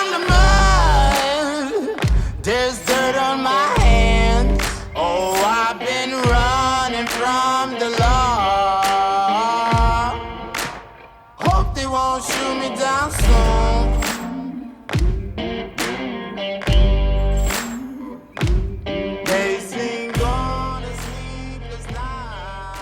in the mud, there's dirt on my hands. Oh, I've been running from the law. Hope they won't shoot me down soon. They sing on a sleepless night.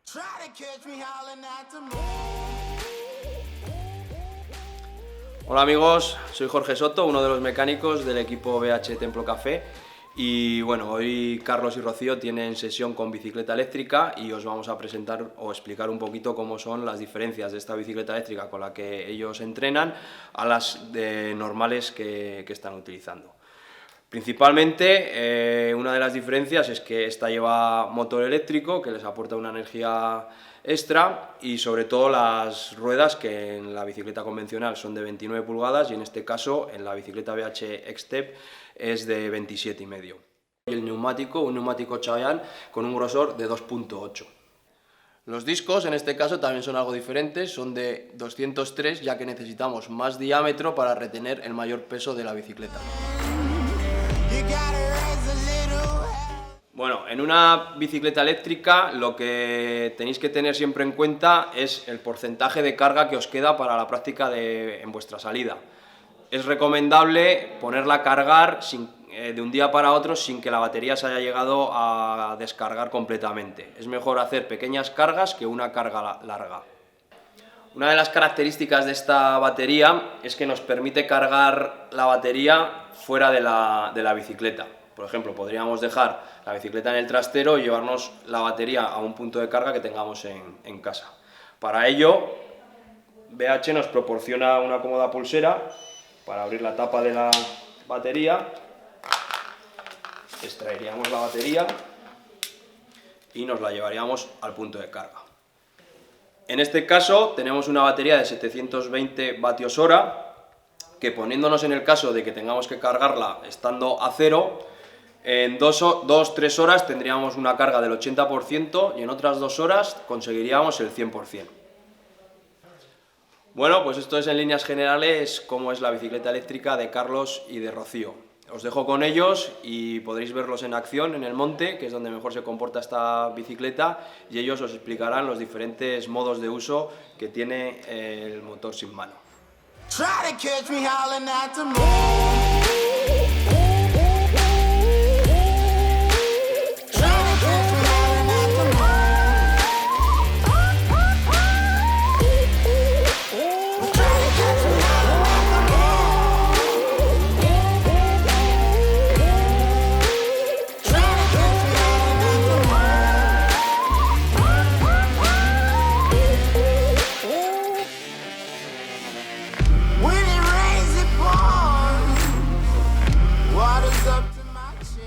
Try to catch me howling at the moon. Hola amigos, soy Jorge Soto, uno de los mecánicos del equipo BH Templo Café y bueno, hoy Carlos y Rocío tienen sesión con bicicleta eléctrica y os vamos a presentar o explicar un poquito cómo son las diferencias de esta bicicleta eléctrica con la que ellos entrenan a las normales que están utilizando. Principalmente, una de las diferencias es que esta lleva motor eléctrico que les aporta una energía extra y sobre todo las ruedas, que en la bicicleta convencional son de 29 pulgadas y en este caso en la bicicleta BH X-Step es de 27,5. Y el neumático, un neumático Chaoyang con un grosor de 2,8. Los discos en este caso también son algo diferentes, son de 203 ya que necesitamos más diámetro para retener el mayor peso de la bicicleta. Bueno, en una bicicleta eléctrica lo que tenéis que tener siempre en cuenta es el porcentaje de carga que os queda para la práctica en vuestra salida. Es recomendable ponerla a cargar de un día para otro sin que la batería se haya llegado a descargar completamente. Es mejor hacer pequeñas cargas que una carga larga. Una de las características de esta batería es que nos permite cargar la batería fuera de la bicicleta. Por ejemplo, podríamos dejar la bicicleta en el trastero y llevarnos la batería a un punto de carga que tengamos en casa. Para ello, BH nos proporciona una cómoda pulsera para abrir la tapa de la batería. Extraeríamos la batería y nos la llevaríamos al punto de carga. En este caso tenemos una batería de 720 vatios hora que, poniéndonos en el caso de que tengamos que cargarla estando a cero, en 2-3 horas tendríamos una carga del 80% y en otras 2 horas conseguiríamos el 100%. Bueno, pues esto es en líneas generales cómo es la bicicleta eléctrica de Carlos y de Rocío. Os dejo con ellos y podréis verlos en acción en el monte, que es donde mejor se comporta esta bicicleta, y ellos os explicarán los diferentes modos de uso que tiene el motor sin mano. Try to catch me howling at the moon.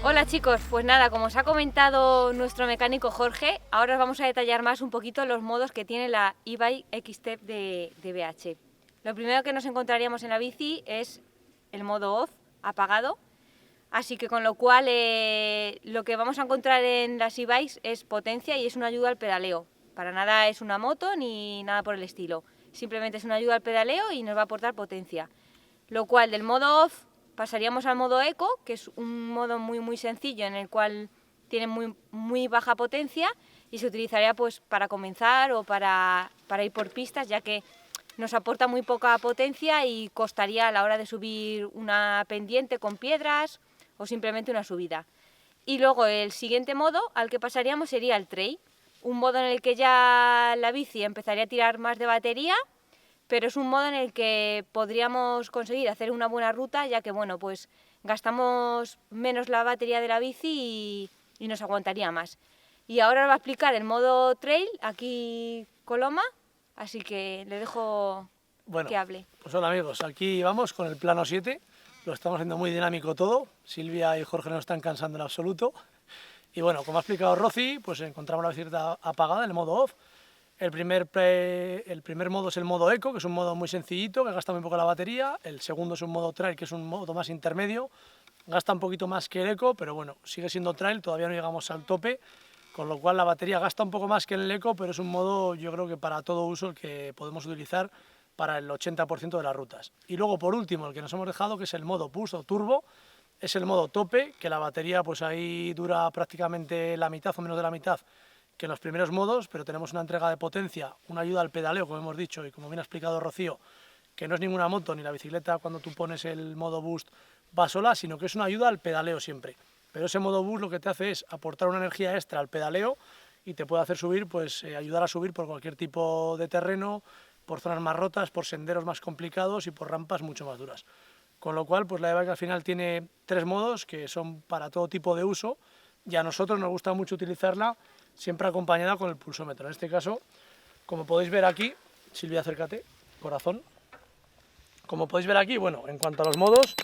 Hola chicos, pues nada, como os ha comentado nuestro mecánico Jorge, ahora os vamos a detallar más un poquito los modos que tiene la e-bike X-Step de BH. Lo primero que nos encontraríamos en la bici es el modo off, apagado, así que con lo cual lo que vamos a encontrar en las e-bikes es potencia y es una ayuda al pedaleo. Para nada es una moto ni nada por el estilo, simplemente es una ayuda al pedaleo y nos va a aportar potencia. Lo cual del modo off pasaríamos al modo eco, que es un modo muy sencillo en el cual tiene muy baja potencia y se utilizaría pues para comenzar o para ir por pistas, ya que nos aporta muy poca potencia y costaría a la hora de subir una pendiente con piedras o simplemente una subida. Y luego el siguiente modo al que pasaríamos sería el trail, un modo en el que ya la bici empezaría a tirar más de batería, pero es un modo en el que podríamos conseguir hacer una buena ruta, ya que bueno, pues gastamos menos la batería de la bici y nos aguantaría más. Y ahora os va a explicar el modo trail aquí Coloma, así que le dejo que hable. Pues hola amigos, aquí vamos con el plano 7, lo estamos haciendo muy dinámico todo, Silvia y Jorge no están cansando en absoluto. Y bueno, como ha explicado Rosy, pues encontramos la bicicleta apagada en el modo off. El primer modo es el modo eco, que es un modo muy sencillito, que gasta muy poco la batería. El segundo es un modo trail, que es un modo más intermedio, gasta un poquito más que el eco, pero bueno, sigue siendo trail, todavía no llegamos al tope, con lo cual la batería gasta un poco más que en el eco, pero es un modo, yo creo que para todo uso el que podemos utilizar para el 80% de las rutas. Y luego, por último, el que nos hemos dejado, que es el modo push o turbo, es el modo tope, que la batería pues ahí dura prácticamente la mitad o menos de la mitad que en los primeros modos, pero tenemos una entrega de potencia, una ayuda al pedaleo, como hemos dicho, y como bien ha explicado Rocío, que no es ninguna moto ni la bicicleta cuando tú pones el modo boost va sola, sino que es una ayuda al pedaleo siempre. Pero ese modo boost lo que te hace es aportar una energía extra al pedaleo y te puede hacer subir, pues ayudar a subir por cualquier tipo de terreno, por zonas más rotas, por senderos más complicados y por rampas mucho más duras. Con lo cual, pues la e-bike al final tiene 3 modos que son para todo tipo de uso y a nosotros nos gusta mucho utilizarla siempre acompañada con el pulsómetro. En este caso, como podéis ver aquí, Silvia, acércate, corazón. Como podéis ver aquí, bueno, en cuanto a los modos,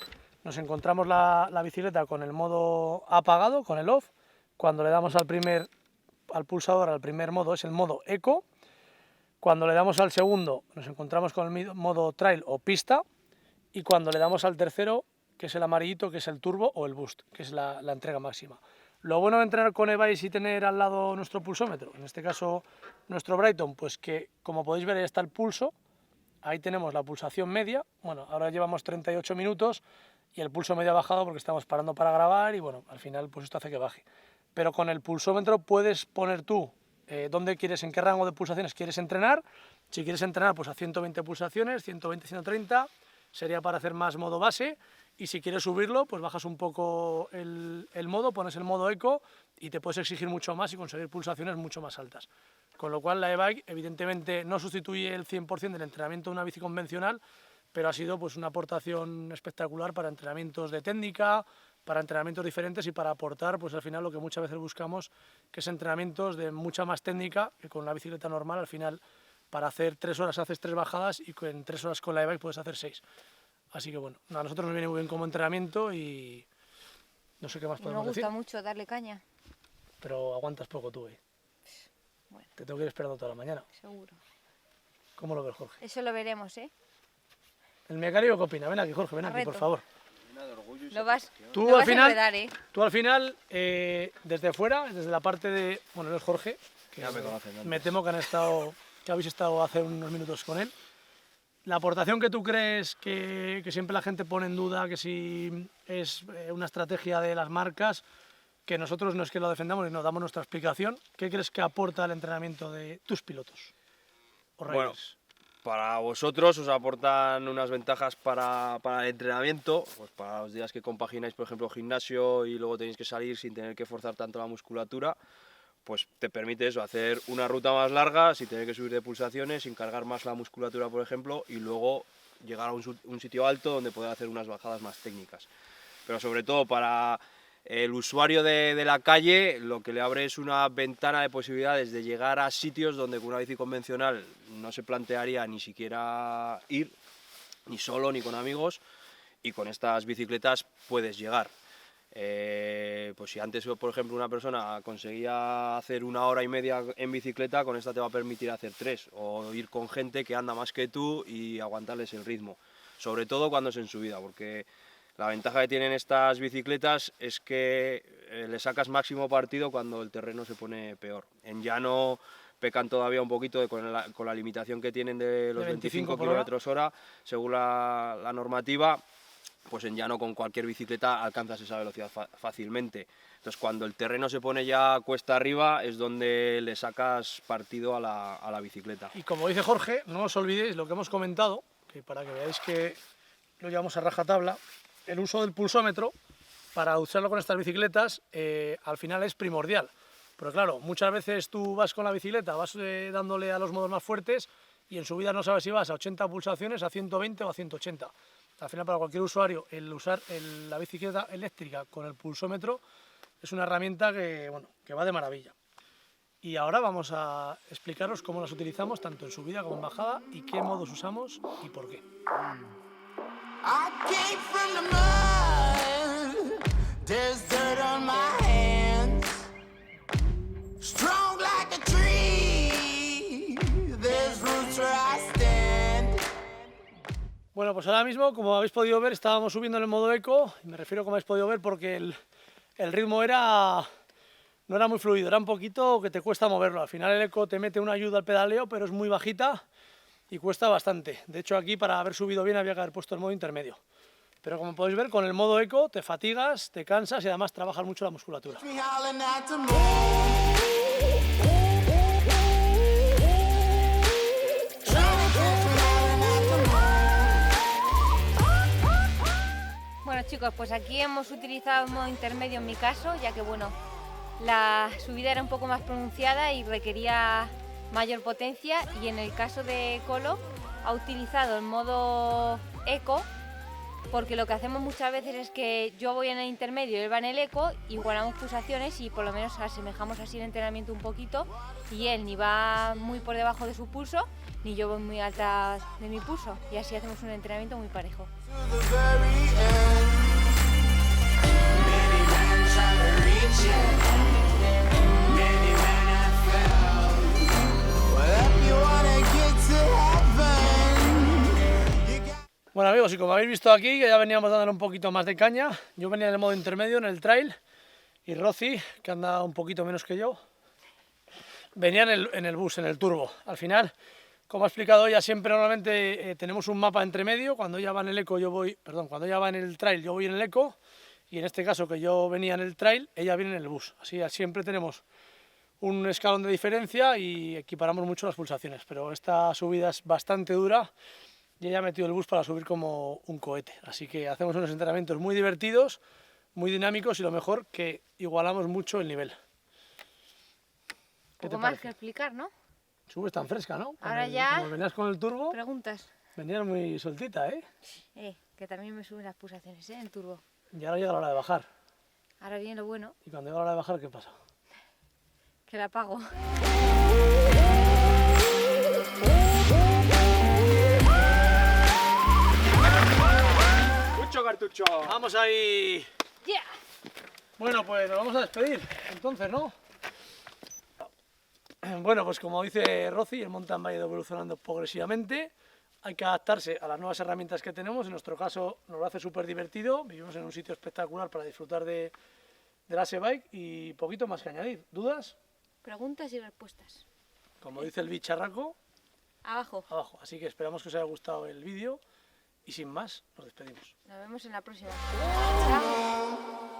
nos encontramos la bicicleta con el modo apagado, con el off. Cuando le damos al pulsador, al primer modo, es el modo eco. Cuando le damos al segundo, nos encontramos con el modo trail o pista. Y cuando le damos al tercero, que es el amarillito, que es el turbo o el boost, que es la entrega máxima. Lo bueno de entrenar con e-bikes y tener al lado nuestro pulsómetro, en este caso nuestro Brighton, pues que como podéis ver ahí está el pulso, ahí tenemos la pulsación media, bueno, ahora llevamos 38 minutos y el pulso medio ha bajado porque estamos parando para grabar y bueno, al final pues esto hace que baje. Pero con el pulsómetro puedes poner tú dónde quieres, en qué rango de pulsaciones quieres entrenar. Si quieres entrenar pues a 120 pulsaciones, 120, 130, sería para hacer más modo base. Y si quieres subirlo, pues bajas un poco el modo, pones el modo eco y te puedes exigir mucho más y conseguir pulsaciones mucho más altas. Con lo cual la e-bike evidentemente no sustituye el 100% del entrenamiento de una bici convencional, pero ha sido pues una aportación espectacular para entrenamientos de técnica, para entrenamientos diferentes y para aportar pues al final lo que muchas veces buscamos, que es entrenamientos de mucha más técnica que con la bicicleta normal. Al final, para hacer 3 horas haces 3 bajadas y en 3 horas con la e-bike puedes hacer 6. Así que bueno, a nosotros nos viene muy bien como entrenamiento y no sé qué más podemos decir. Me gusta mucho darle caña. Pero aguantas poco tú, Bueno, Te tengo que ir esperando toda la mañana. seguro. ¿Cómo lo ves, Jorge? Eso lo veremos, ¿eh? ¿El mecánico qué opina? Ven aquí, Jorge, ven aquí, Correcto. por favor. Lo vas, Tú lo al vas final, a enredar, ¿eh? Tú al final, desde fuera, desde la parte de... Bueno, no es Jorge, que Ya me conocen antes. me temo que habéis estado hace unos minutos con él. La aportación que tú crees que siempre la gente pone en duda, que si es una estrategia de las marcas, que nosotros no es que lo defendamos y nos damos nuestra explicación, ¿qué crees que aporta el entrenamiento de tus pilotos o riders? Bueno, para vosotros os aportan unas ventajas para el entrenamiento, pues para los días que compagináis, por ejemplo, gimnasio y luego tenéis que salir sin tener que forzar tanto la musculatura, pues te permite eso, hacer una ruta más larga sin tener que subir de pulsaciones, sin cargar más la musculatura, por ejemplo, y luego llegar a un sitio alto donde poder hacer unas bajadas más técnicas. Pero sobre todo para el usuario de la calle, lo que le abre es una ventana de posibilidades de llegar a sitios donde con una bici convencional no se plantearía ni siquiera ir, ni solo, ni con amigos, y con estas bicicletas puedes llegar. Pues si antes, por ejemplo, una persona conseguía hacer 1 hora y media en bicicleta, con esta te va a permitir hacer 3, o ir con gente que anda más que tú y aguantarles el ritmo, sobre todo cuando es en subida, porque la ventaja que tienen estas bicicletas es que le sacas máximo partido cuando el terreno se pone peor. En llano pecan todavía un poquito con la limitación que tienen de los 25 km/h, según la normativa. Pues en llano con cualquier bicicleta alcanzas esa velocidad fácilmente. Entonces cuando el terreno se pone ya cuesta arriba es donde le sacas partido a la bicicleta. Y como dice Jorge, no os olvidéis lo que hemos comentado, que para que veáis que lo llevamos a rajatabla, el uso del pulsómetro para usarlo con estas bicicletas al final es primordial. Pero claro, muchas veces tú vas con la bicicleta, vas dándole a los modos más fuertes y en subida no sabes si vas a 80 pulsaciones, a 120 o a 180. Al final, para cualquier usuario, el usar la bicicleta eléctrica con el pulsómetro es una herramienta que va de maravilla. Y ahora vamos a explicaros cómo las utilizamos tanto en subida como en bajada y qué modos usamos y por qué. I came from the mud, there's dirt on my hands, strong like a tree, there's roots where I stand. Bueno, pues ahora mismo, como habéis podido ver, estábamos subiendo en el modo eco, y me refiero como habéis podido ver porque el ritmo no era muy fluido, era un poquito que te cuesta moverlo. Al final el eco te mete una ayuda al pedaleo, pero es muy bajita y cuesta bastante. De hecho, aquí para haber subido bien había que haber puesto el modo intermedio. Pero como podéis ver, con el modo eco te fatigas, te cansas y además trabajas mucho la musculatura. Me howling at the moon. Bueno chicos, pues aquí hemos utilizado el modo intermedio en mi caso, ya que bueno, la subida era un poco más pronunciada y requería mayor potencia, y en el caso de Colo ha utilizado el modo eco, porque lo que hacemos muchas veces es que yo voy en el intermedio y él va en el eco, igualamos pulsaciones y por lo menos asemejamos así el entrenamiento un poquito, y él ni va muy por debajo de su pulso, ni yo voy muy alta de mi pulso, y así hacemos un entrenamiento muy parejo. To the very end. Many men try to reach it. Many men have failed. Well, if you wanna get to heaven, you got. Bueno amigos, y como habéis visto aquí, que ya veníamos dándole un poquito más de caña, yo venía en el modo intermedio, en el trail, y Rossi, que anda un poquito menos que yo, venía en el bus, en el turbo. Al final, como ha explicado ella, siempre normalmente tenemos un mapa entre medio. Cuando ella va en el eco, cuando ella va en el trail, yo voy en el eco, y en este caso que yo venía en el trail, ella viene en el bus. Así siempre tenemos un escalón de diferencia y equiparamos mucho las pulsaciones, pero esta subida es bastante dura y ella ha metido el bus para subir como un cohete. Así que hacemos unos entrenamientos muy divertidos, muy dinámicos, y lo mejor, que igualamos mucho el nivel. ¿Qué te Poco más parece? que explicar, ¿no? Subes tan fresca, ¿no? Ahora ya- Como venías con el turbo, Preguntas. venías muy soltita, ¿eh? Que también me suben las pulsaciones, en turbo. Y ahora llega la hora de bajar. Ahora viene lo bueno, Y cuando llega la hora de bajar, ¿qué pasa? que la apago. ¡Mucho cartucho! ¡Vamos ahí! ¡Yeah! Bueno, pues nos vamos a despedir, entonces, ¿no? Bueno, pues como dice Rossi, el mountain bike ha ido evolucionando progresivamente. Hay que adaptarse a las nuevas herramientas que tenemos. En nuestro caso nos lo hace súper divertido. Vivimos en un sitio espectacular para disfrutar de la bike, y poquito más que añadir. ¿Dudas? Preguntas y respuestas. Como dice el bicharraco, Abajo. abajo. Así que esperamos que os haya gustado el vídeo y sin más, nos despedimos. Nos vemos en la próxima. Chao.